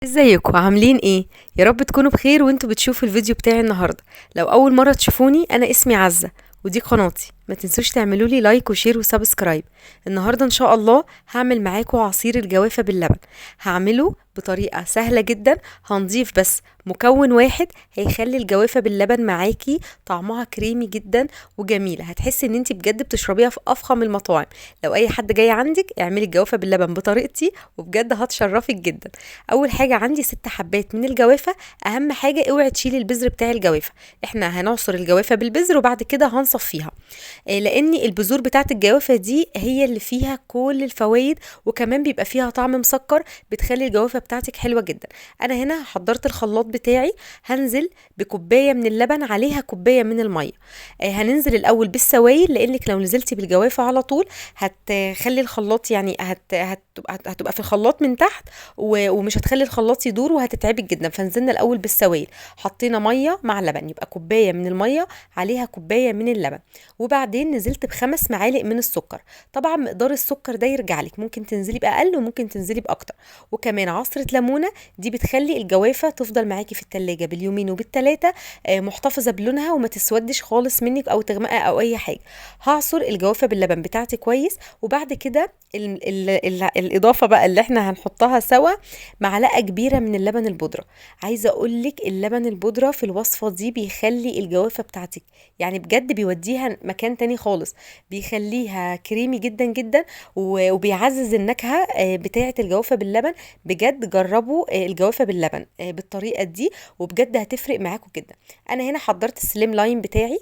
ازيكم عاملين ايه؟ يا رب تكونوا بخير وانتوا بتشوفوا الفيديو بتاعي النهارده. لو اول مره تشوفوني انا اسمي عزة ودي قناتي. ما تنسوش تعملوا لي لايك وشير وسبسكرايب. النهارده ان شاء الله هعمل معاكم عصير الجوافه باللبن. هعمله بطريقه سهله جدا. هنضيف بس مكون واحد هيخلي الجوافه باللبن معاكي طعمها كريمي جدا وجميله. هتحسي ان انت بجد بتشربيها في افخم المطاعم. لو اي حد جاي عندك اعملي الجوافه باللبن بطريقتي وبجد هتشرفك جدا. اول حاجه عندي 6 حبات من الجوافه. اهم حاجه اوعي تشيلي البذر بتاع الجوافه. احنا هنعصر الجوافه بالبذر وبعد كده هنصفيها. لان البذور بتاعت الجوافه دي هي اللي فيها كل الفوائد، وكمان بيبقى فيها طعم مسكر بتخلي الجوافه بتاعتك حلوه جدا. انا هنا حضرت الخلاط بتاعي. هنزل بكوبايه من اللبن عليها كوبايه من الميه. هننزل الاول بالسوائل لانك لو نزلتي بالجوافه على طول هتخلي الخلاط يعني هتبقى في الخلاط من تحت ومش هتخلي الخلاط يدور وهتتعبك جدا. فنزلنا الاول بالسوائل، حطينا ميه مع لبن، يبقى كوبايه من الميه عليها كوبايه من اللبن. وبعدين نزلت ب5 معالق من السكر. طبعا مقدار السكر ده يرجع لك، ممكن تنزلي باقل وممكن تنزلي باكتر. وكمان عصره ليمونه، دي بتخلي الجوافه تفضل معاكي في التلاجة باليومين وبالتلاتة محتفظه بلونها وما تسودش خالص منك او تغمقه او اي حاجه. هعصر الجوافه باللبن بتاعتي كويس. وبعد كده الاضافه بقى اللي احنا هنحطها سوا معلقه كبيره من اللبن البودره. عايزه اقولك اللبن البودره في الوصفه دي بيخلي الجوافه بتاعتك يعني بجد بيوديها مكان تاني خالص. بيخليها كريمي جدا جدا وبيعزز النكهه بتاعه الجوافه باللبن. بجد جربوا الجوافه باللبن بالطريقه دي وبجد هتفرق معاكم جدا. انا هنا حضرت السليم لاين بتاعي.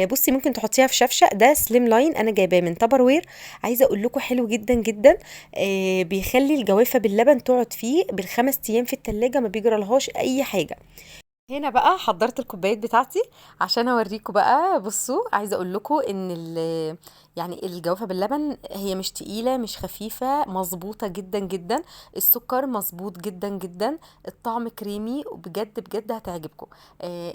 بصي ممكن تحطيها في شفشه، ده سليم لاين انا جايباه من تبر. عايزه اقول لكم حلو جدا جدا. بيخلي الجوافه باللبن تقعد فيه بال5 ايام في التلاجة، ما بيجرالهاش اي حاجه. هنا بقى حضرت الكوبايات بتاعتي عشان اوريكم بقى. بصوا عايزه اقول لكم ان يعني الجوافه باللبن هي مش تقيله مش خفيفه، مظبوطه جدا جدا. السكر مظبوط جدا جدا. الطعم كريمي وبجد بجد هتعجبكم.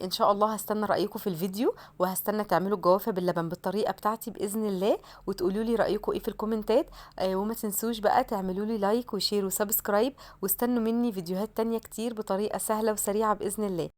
ان شاء الله هستنى رايكم في الفيديو، وهستنى تعملوا الجوافه باللبن بالطريقه بتاعتي باذن الله، وتقولوا لي رايكم ايه في الكومنتات. وما تنسوش بقى تعملوا لي لايك وشير وسبسكرايب، واستنوا مني فيديوهات تانية كتير بطريقه سهله وسريعه باذن الله.